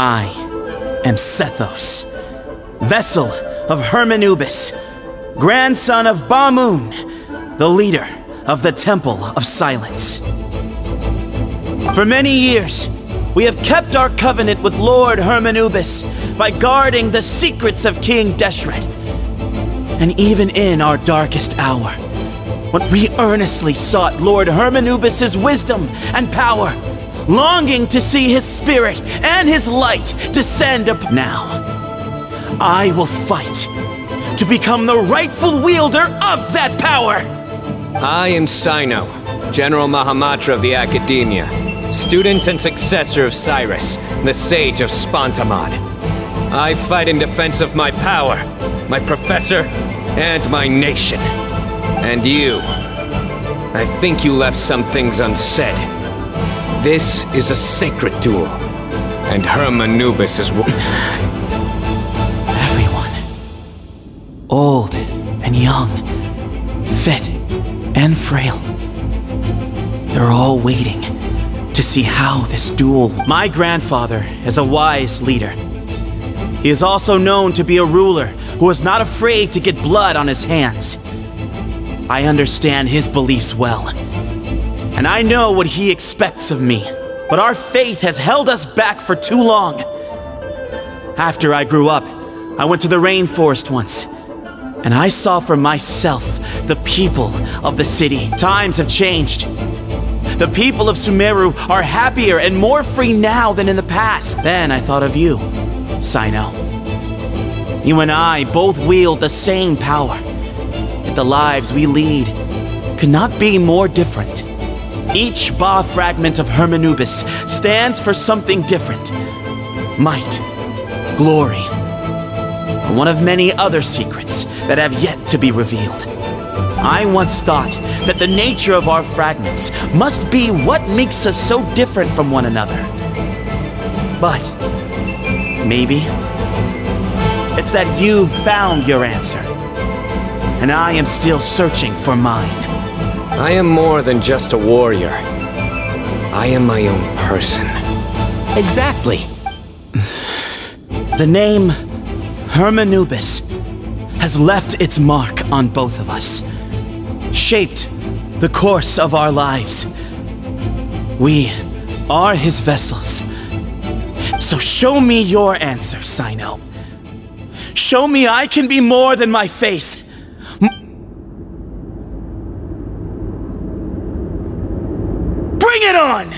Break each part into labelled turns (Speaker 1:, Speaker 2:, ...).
Speaker 1: I am Sethos, vessel of Hermanubis, grandson of Bamun, the leader of the Temple of Silence. For many years, we have kept our covenant with Lord Hermanubis by guarding the secrets of King Deshret. And even in our darkest hour, when we earnestly sought Lord Hermanubis' wisdom and power, longing to see his spirit and his light descend upon. Now, I will fight to become the rightful wielder of that power!
Speaker 2: I am Cyno, General Mahamatra of the Academia, student and successor of Cyrus, the Sage of Spontamod. I fight in defense of my power, my professor, and my nation. And you, I think you left some things unsaid. This is a sacred duel, and Hermanubis is
Speaker 1: Everyone, old and young, fit and frail, they're all waiting to see how this duel. My grandfather is a wise leader. He is also known to be a ruler who is not afraid to get blood on his hands. I understand his beliefs well, and I know what he expects of me. But our faith has held us back for too long. After I grew up, I went to the rainforest once, and I saw for myself the people of the city. Times have changed. The people of Sumeru are happier and more free now than in the past. Then I thought of you, Cyno. You and I both wield the same power. Yet the lives we lead could not be more different. Each Ba fragment of Hermanubis stands for something different. Might, glory, and one of many other secrets that have yet to be revealed. I once thought that the nature of our fragments must be what makes us so different from one another. But maybe it's that you've found your answer, and I am still searching for mine.
Speaker 2: I am more than just a warrior. I am my own person.
Speaker 3: Exactly.
Speaker 1: The name Hermanubis has left its mark on both of us, shaped the course of our lives. We are his vessels. So show me your answer, Cyno. Show me I can be more than my faith. Bring it on!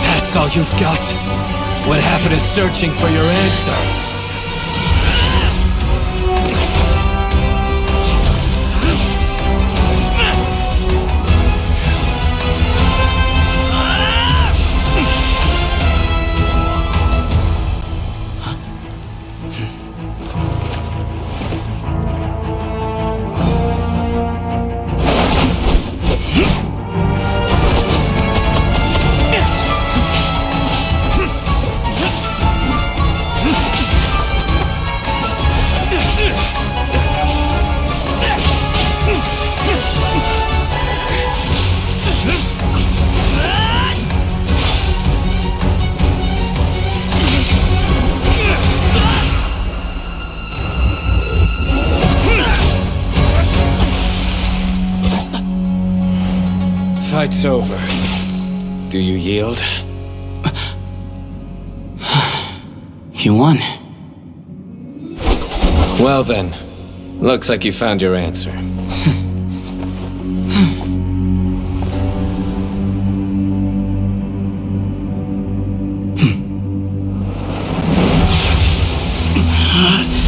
Speaker 3: That's all you've got? What happened to searching for your answer? Fight's over. Do you yield?
Speaker 1: You won.
Speaker 2: Well then, looks like you found your answer.
Speaker 1: Huh?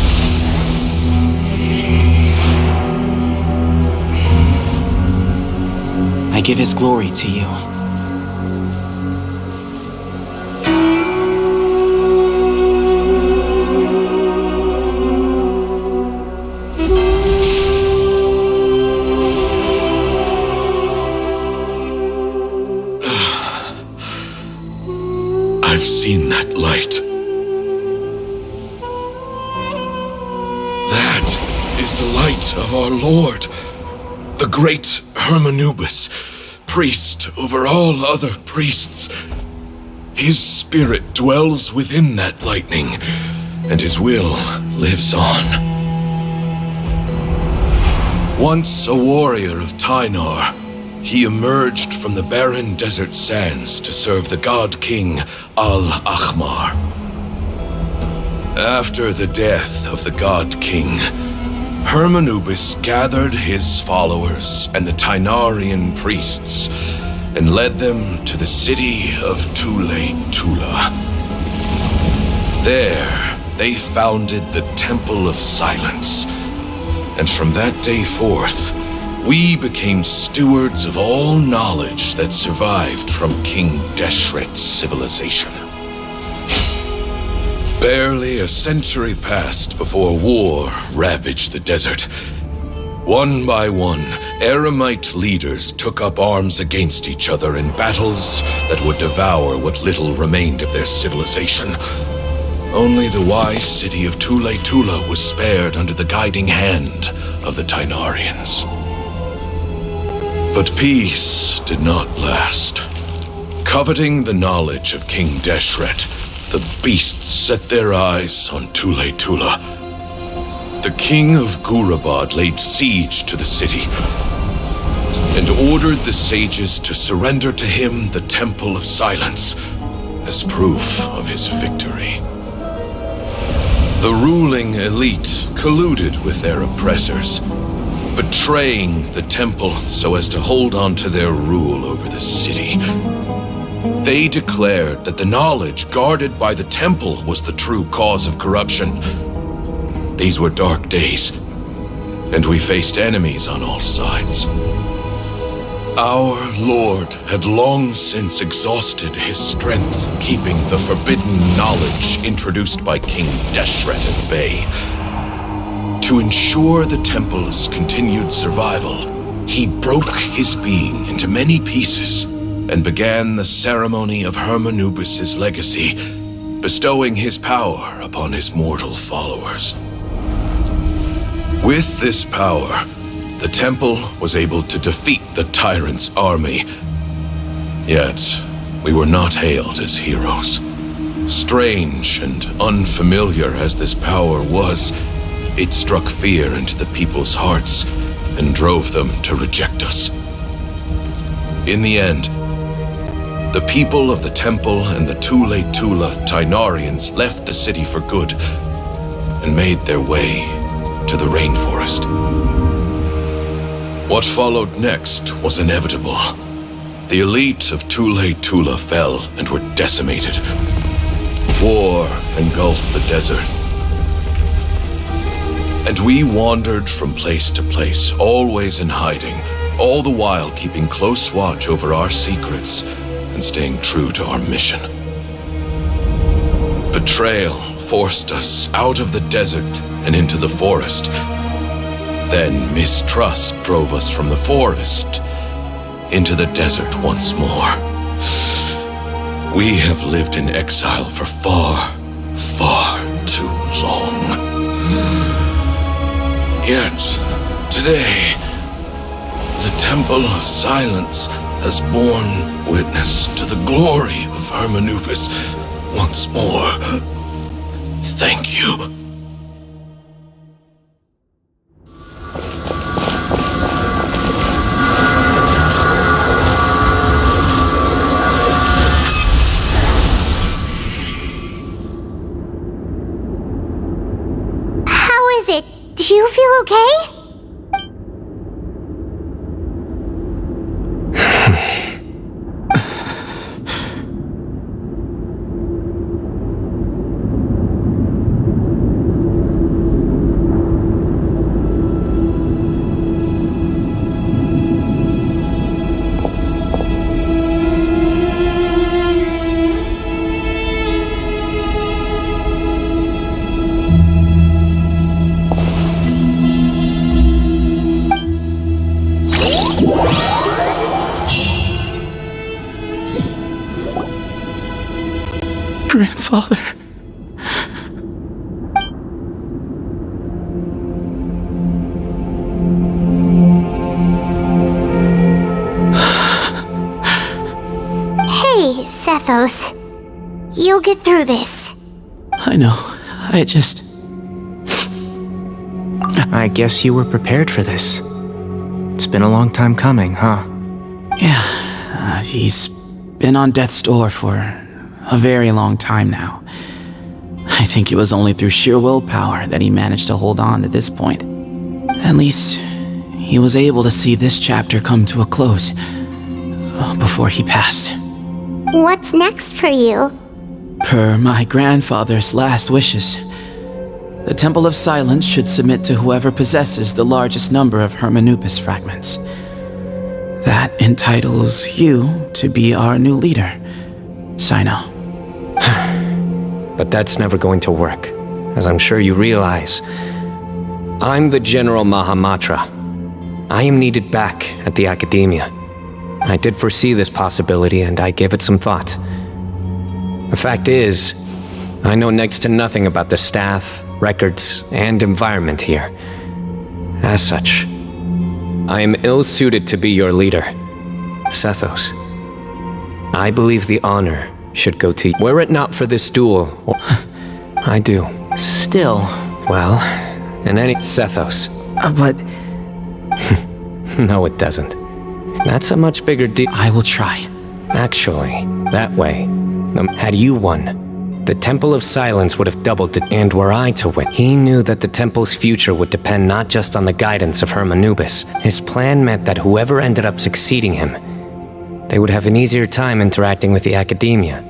Speaker 1: give his glory to you.
Speaker 4: I've seen that light. That is the light of our Lord, the great Hermanubis, priest over all other priests. His spirit dwells within that lightning, and his will lives on. Once a warrior of Tynar, he emerged from the barren desert sands to serve the god king Al-Ahmar. After the death of the god king, Hermanubis gathered his followers and the Tynarian priests and led them to the city of Tule-Tula. There, they founded the Temple of Silence, and from that day forth, we became stewards of all knowledge that survived from King Deshret's civilization. Barely a century passed before war ravaged the desert. One by one, Eremite leaders took up arms against each other in battles that would devour what little remained of their civilization. Only the wise city of Tule-Tula was spared under the guiding hand of the Tynarians. But peace did not last. Coveting the knowledge of King Deshret, the beasts set their eyes on Tule-Tula. The king of Gurabad laid siege to the city and ordered the sages to surrender to him the Temple of Silence as proof of his victory. The ruling elite colluded with their oppressors, betraying the temple so as to hold on to their rule over the city. They declared that the knowledge guarded by the temple was the true cause of corruption. These were dark days, and we faced enemies on all sides. Our Lord had long since exhausted his strength, keeping the forbidden knowledge introduced by King Deshret at bay. To ensure the temple's continued survival, he broke his being into many pieces and began the ceremony of Hermanubis' legacy, bestowing his power upon his mortal followers. With this power, the temple was able to defeat the tyrant's army. Yet, we were not hailed as heroes. Strange and unfamiliar as this power was, it struck fear into the people's hearts and drove them to reject us. In the end, the people of the temple and the Tule-Tula Tynarians left the city for good and made their way to the rainforest. What followed next was inevitable. The elite of Tule-Tula fell and were decimated. War engulfed the desert, and we wandered from place to place, always in hiding, all the while keeping close watch over our secrets and staying true to our mission. Betrayal forced us out of the desert and into the forest. Then mistrust drove us from the forest into the desert once more. We have lived in exile for far, far too long. Yet, today, the Temple of Silence has borne witness to the glory of Hermanubis once more. Thank you.
Speaker 5: How is it? Do you feel okay?
Speaker 1: Grandfather.
Speaker 5: Hey, Sethos. You'll get through this.
Speaker 1: I know.
Speaker 6: I guess you were prepared for this. It's been a long time coming, huh?
Speaker 1: Yeah, he's been on death's door for a very long time now. I think it was only through sheer willpower that he managed to hold on to this point. At least, he was able to see this chapter come to a close before he passed.
Speaker 5: What's next for you?
Speaker 1: Per my grandfather's last wishes, the Temple of Silence should submit to whoever possesses the largest number of Hermanupis fragments. That entitles you to be our new leader, Cyno.
Speaker 2: But that's never going to work, as I'm sure you realize. I'm the General Mahamatra. I am needed back at the Academia. I did foresee this possibility, and I gave it some thought. The fact is, I know next to nothing about the staff, records, and environment here. As such, I am ill-suited to be your leader, Sethos. I believe the honor should go to you. Were it not for this duel, I do.
Speaker 6: Still,
Speaker 2: Well, in any Sethos.
Speaker 1: But
Speaker 2: No, it doesn't. That's a much bigger deal.
Speaker 1: I will try.
Speaker 2: Actually, that way, had you won, the Temple of Silence would have doubled it, and were I to win. He knew that the Temple's future would depend not just on the guidance of Hermanubis. His plan meant that whoever ended up succeeding him, they would have an easier time interacting with the Academia.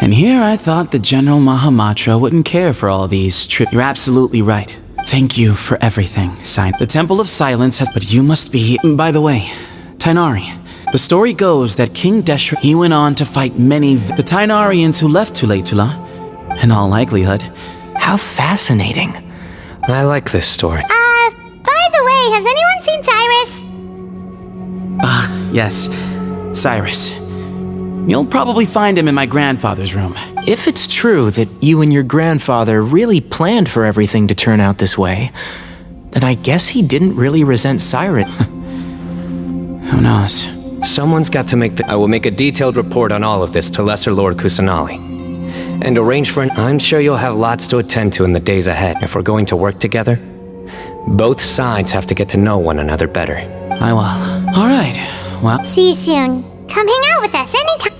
Speaker 1: And here I thought the General Mahamatra wouldn't care for all these You're absolutely right. Thank you for everything, Cyno. The Temple of Silence has... But you must be... By the way, Tainari. The story goes that King Deshret, he went on to fight many... The Tainarians who left Tule-Tula, in all likelihood.
Speaker 6: how fascinating.
Speaker 2: I like this story.
Speaker 5: By the way, has anyone seen Cyrus?
Speaker 1: Yes, Cyrus. You'll probably find him in my grandfather's room.
Speaker 6: If it's true that you and your grandfather really planned for everything to turn out this way, then I guess he didn't really resent Cyrus.
Speaker 1: Who knows?
Speaker 2: Someone's got to I will make a detailed report on all of this to Lesser Lord Kusanali. And arrange for I'm sure you'll have lots to attend to in the days ahead. If we're going to work together, both sides have to get to know one another better.
Speaker 1: I will. All right. Well,
Speaker 5: See you soon. Come hang out with us anytime.